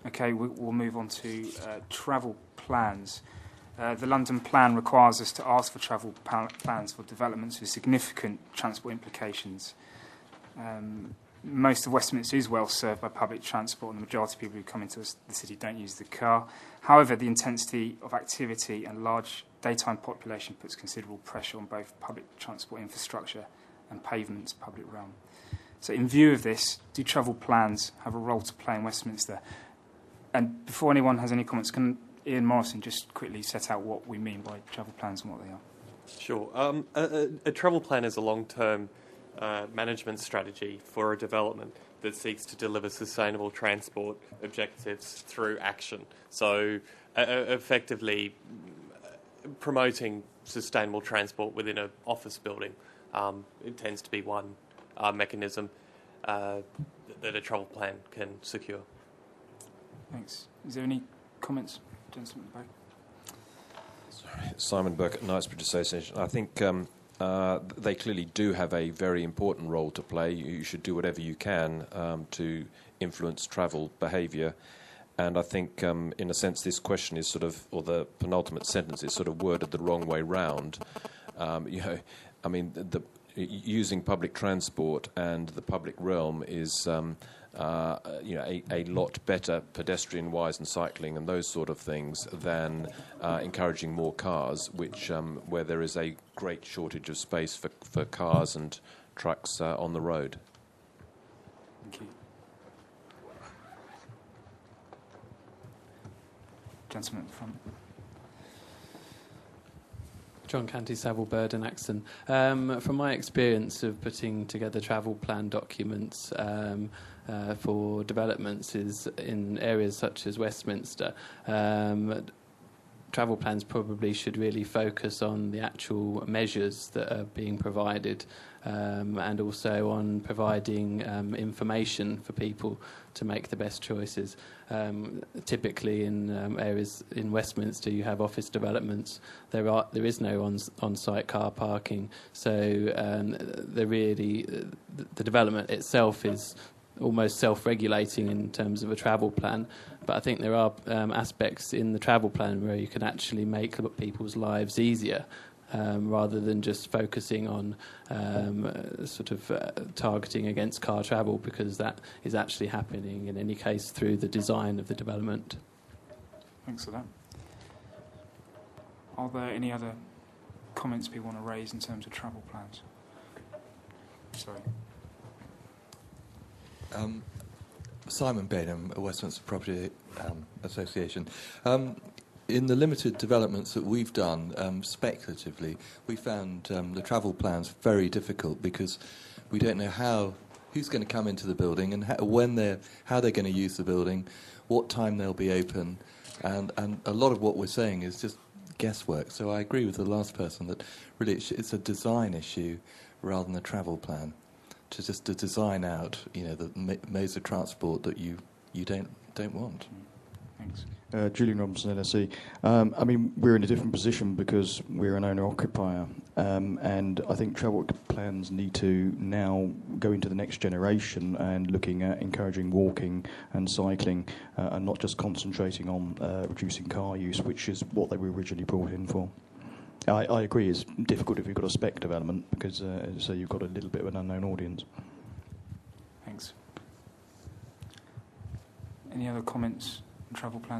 Okay, we'll move on to travel plans. The London plan requires us to ask for travel plans for developments with significant transport implications. Most of Westminster is well served by public transport, and the majority of people who come into the city don't use the car. However, the intensity of activity and large daytime population puts considerable pressure on both public transport infrastructure and pavements public realm. So in view of this, do travel plans have a role to play in Westminster? And before anyone has any comments, can Ian Morrison just quickly set out what we mean by travel plans and what they are? Sure. A travel plan is a long-term management strategy for a development that seeks to deliver sustainable transport objectives through action. So effectively promoting sustainable transport within an office building. It tends to be one mechanism that a travel plan can secure. Thanks. Is there any comments, gentlemen at the back? Sorry, Simon Burke at Knightsbridge Association. I think they clearly do have a very important role to play. You should do whatever you can to influence travel behaviour. And I think, in a sense, this question is sort of, or the penultimate sentence is sort of worded the wrong way round. Using public transport and the public realm is, a lot better pedestrian-wise and cycling and those sort of things than encouraging more cars, which where there is a great shortage of space for cars and trucks on the road. Thank you. Gentleman at the front. John Canty, Savile, Bird and Axon. From my experience of putting together travel plan documents for developments is in areas such as Westminster, travel plans probably should really focus on the actual measures that are being provided and also on providing information for people to make the best choices. Typically in areas in Westminster you have office developments. There is no on-site car parking, so the development itself is almost self-regulating in terms of a travel plan. But I think there are aspects in the travel plan where you can actually make people's lives easier rather than just focusing on targeting against car travel, because that is actually happening in any case through the design of the development. Thanks for that. Are there any other comments people want to raise in terms of travel plans? Sorry. Simon Bainham, Westminster Property Association. In the limited developments that we've done, speculatively, we found the travel plans very difficult because we don't know who's going to come into the building and how they're going to use the building, what time they'll be open, and a lot of what we're saying is just guesswork. So I agree with the last person that really it's a design issue rather than a travel plan. To design out, the modes of transport that you don't want. Thanks. Julian Robinson, LSE. We're in a different position because we're an owner-occupier, and I think travel plans need to now go into the next generation and looking at encouraging walking and cycling, and not just concentrating on reducing car use, which is what they were originally brought in for. I agree it's difficult if you've got a spec development because so you've got a little bit of an unknown audience. Thanks. Any other comments on travel plans?